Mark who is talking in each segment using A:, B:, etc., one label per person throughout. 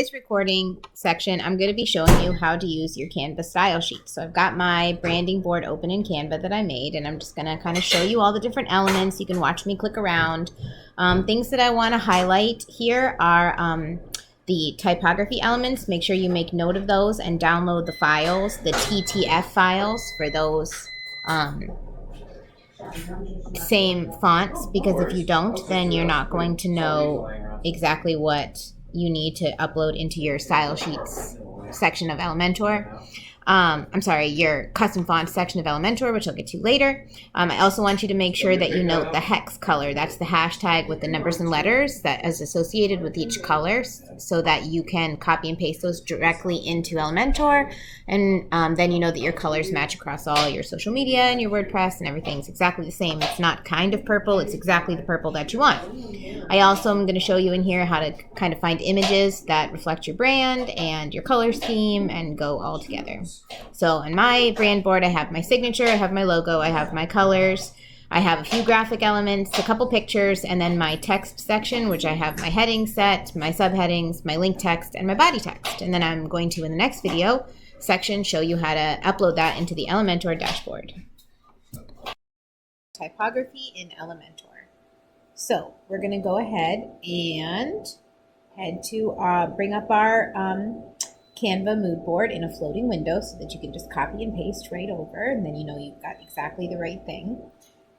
A: today's recording section, I'm going to be showing you how to use your Canva style sheet. So I've got my branding board open in Canva that I made, and I'm just going to kind of show you all the different elements. You can watch me click around. Things that I want to highlight here are the typography elements. Make sure you make note of those and download the files, the TTF files for those same fonts, because if you don't, then you're not going to know exactly what you need to upload into your style sheets section of Elementor. I'm sorry, your custom font section of Elementor, which I'll get to later. I also want you to make sure that you note the hex color. That's the hashtag with the numbers and letters that is associated with each color, so that you can copy and paste those directly into Elementor. And then you know that your colors match across all your social media and your WordPress, and everything's exactly the same. It's not kind of purple, it's exactly the purple that you want. I also am going to show you in here how to kind of find images that reflect your brand and your color scheme and go all together. So in my brand board, I have my signature, I have my logo, I have my colors, I have a few graphic elements, a couple pictures, and then my text section, which I have my heading set, my subheadings, my link text, and my body text. And then I'm going to, in the next video section, show you how to upload that into the Elementor dashboard. Typography in Elementor. So we're going to go ahead and head to bring up our Canva mood board in a floating window so that you can just copy and paste right over, and then you know you've got exactly the right thing.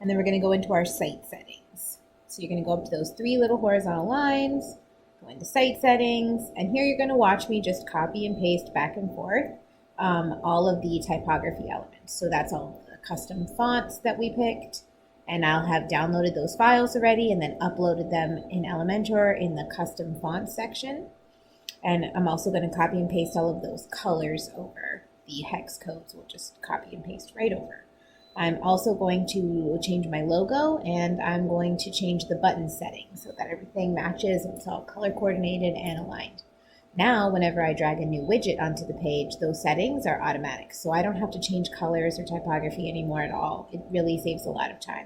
A: And then we're going to go into our site settings. So you're going to go up to those three little horizontal lines, go into site settings, and here you're going to watch me just copy and paste back and forth all of the typography elements. So that's all the custom fonts that we picked, and I'll have downloaded those files already and then uploaded them in Elementor in the custom font section. And I'm also going to copy and paste all of those colors over. The hex codes will just copy and paste right over. I'm also going to change my logo, and I'm going to change the button settings so that everything matches and it's all color coordinated and aligned. Now, whenever I drag a new widget onto the page, those settings are automatic. So I don't have to change colors or typography anymore at all. It really saves a lot of time.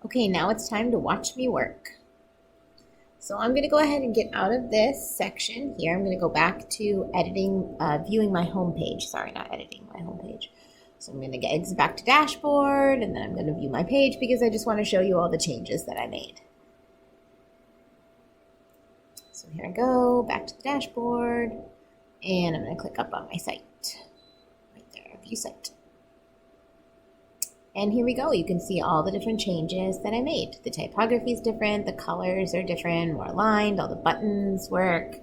A: Okay, now it's time to watch me work. So I'm going to go ahead and get out of this section here. I'm going to go back to editing, viewing my home page. Sorry, not editing, my home page. So I'm going to get exit back to dashboard, and then I'm going to view my page because I just want to show you all the changes that I made. So here I go, back to the dashboard, and I'm going to click up on my site. Right there, view site. And here we go. You can see all the different changes that I made. The typography is different, the colors are different, more aligned, all the buttons work.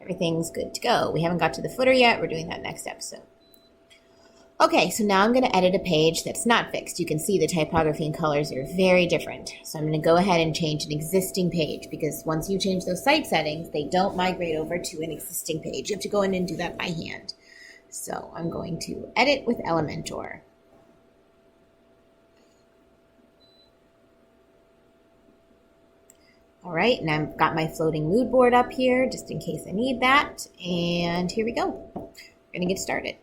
A: Everything's good to go. We haven't got to the footer yet. We're doing that next episode. Okay, so now I'm going to edit a page that's not fixed. You can see the typography and colors are very different. So I'm going to go ahead and change an existing page, because once you change those site settings, they don't migrate over to an existing page. You have to go in and do that by hand. So I'm going to edit with Elementor. All right, and I've got my floating mood board up here just in case I need that. And here we go. We're gonna get started.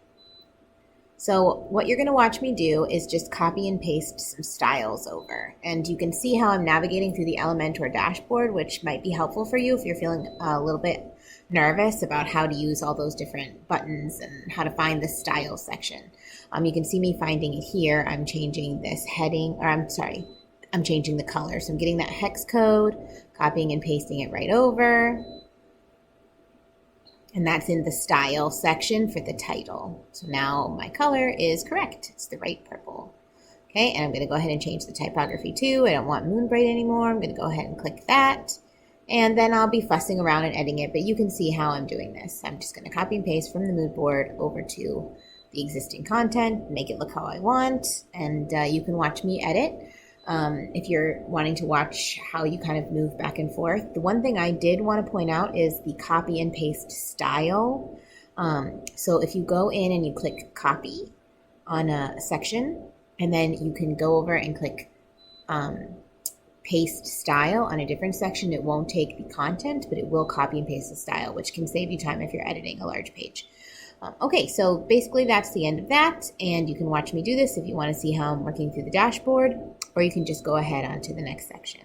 A: So what you're gonna watch me do is just copy and paste some styles over. And you can see how I'm navigating through the Elementor dashboard, which might be helpful for you if you're feeling a little bit nervous about how to use all those different buttons and how to find the style section. You can see me finding it here. I'm changing this heading, or I'm changing the color. So I'm getting that hex code, copying and pasting it right over. And that's in the style section for the title. So now my color is correct. It's the right purple. Okay, and I'm going to go ahead and change the typography too. I don't want moon bright anymore. I'm going to go ahead and click that. And then I'll be fussing around and editing it, but you can see how I'm doing this. I'm just going to copy and paste from the mood board over to the existing content, make it look how I want, and you can watch me edit. If you're wanting to watch how you kind of move back and forth. The one thing I did want to point out is the copy and paste style. So if you go in and you click copy, on a section, and then you can go over and click paste style on a different section. It won't take the content, but it will copy and paste the style, which can save you time if you're editing a large page. Okay, so basically that's the end of that, and you can watch me do this if you want to see how I'm working through the dashboard, or you can just go ahead on to the next section.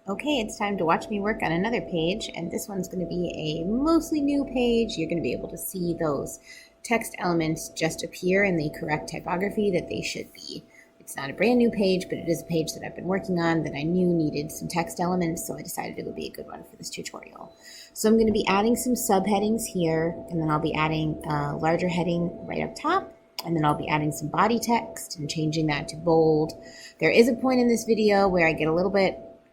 A: Okay, it's time to watch me work on another page, and this one's going to be a mostly new page. You're going to be able to see those text elements just appear in the correct typography that they should be. It's not a brand new page, but it is a page that I've been working on that I knew needed some text elements, so I decided it would be a good one for this tutorial. So I'm going to be adding some subheadings here, and then I'll be adding a larger heading right up top, and then I'll be adding some body text and changing that to bold. There is a point in this video where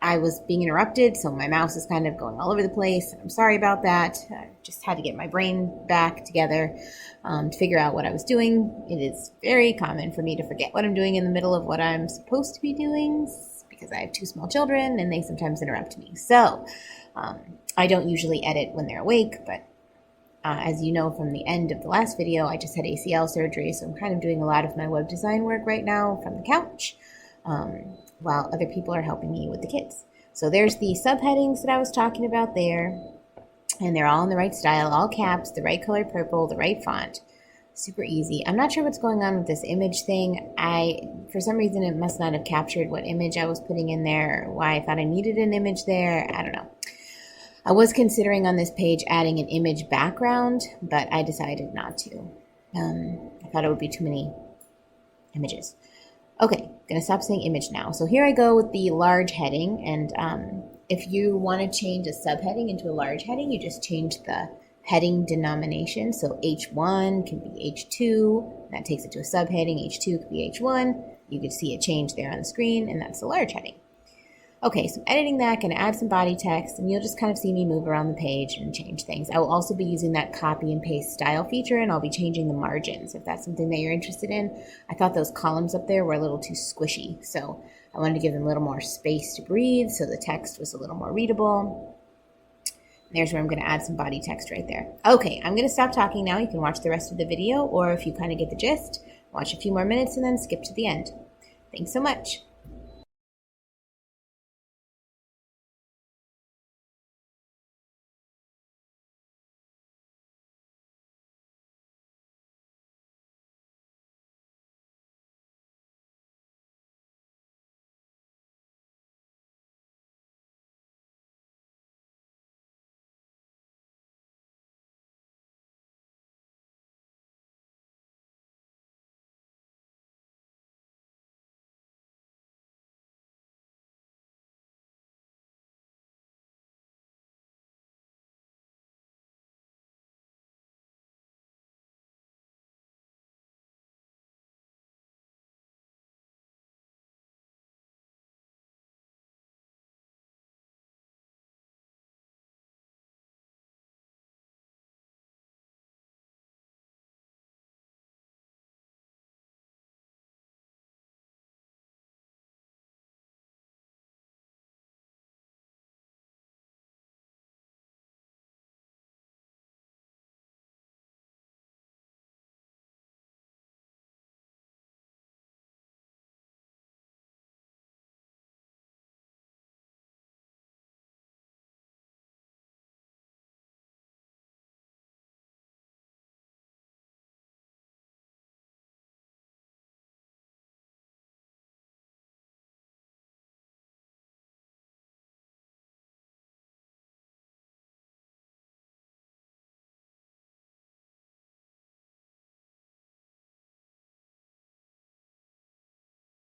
A: I was being interrupted, so my mouse is kind of going all over the place, and I'm sorry about that. I just had to get my brain back together to figure out what I was doing. It is very common for me to forget what I'm doing in the middle of what I'm supposed to be doing because I have 2 small children and they sometimes interrupt me. So I don't usually edit when they're awake, but as you know from the end of the last video, I just had ACL surgery, so I'm kind of doing a lot of my web design work right now from the couch. While other people are helping me with the kids. So there's the subheadings that I was talking about there, and they're all in the right style, all caps, the right color purple, the right font. Super easy. I'm not sure what's going on with this image thing. For some reason, it must not have captured what image I was putting in there, or why I thought I needed an image there. I don't know. I was considering on this page adding an image background, but I decided not to. I thought it would be too many images. Okay, gonna stop saying image now. So here I go with the large heading, and if you want to change a subheading into a large heading, you just change the heading denomination. So H1 can be H2, that takes it to a subheading. H2 could be H1. You can see it change there on the screen, and that's the large heading. Okay, so I'm editing that, gonna add some body text, and you'll just kind of see me move around the page and change things. I will also be using that copy and paste style feature, and I'll be changing the margins if that's something that you're interested in. I thought those columns up there were a little too squishy, so I wanted to give them a little more space to breathe so the text was a little more readable. There's where I'm gonna add some body text right there. Okay, I'm gonna stop talking now. You can watch the rest of the video, or if you kind of get the gist, watch a few more minutes and then skip to the end. Thanks so much.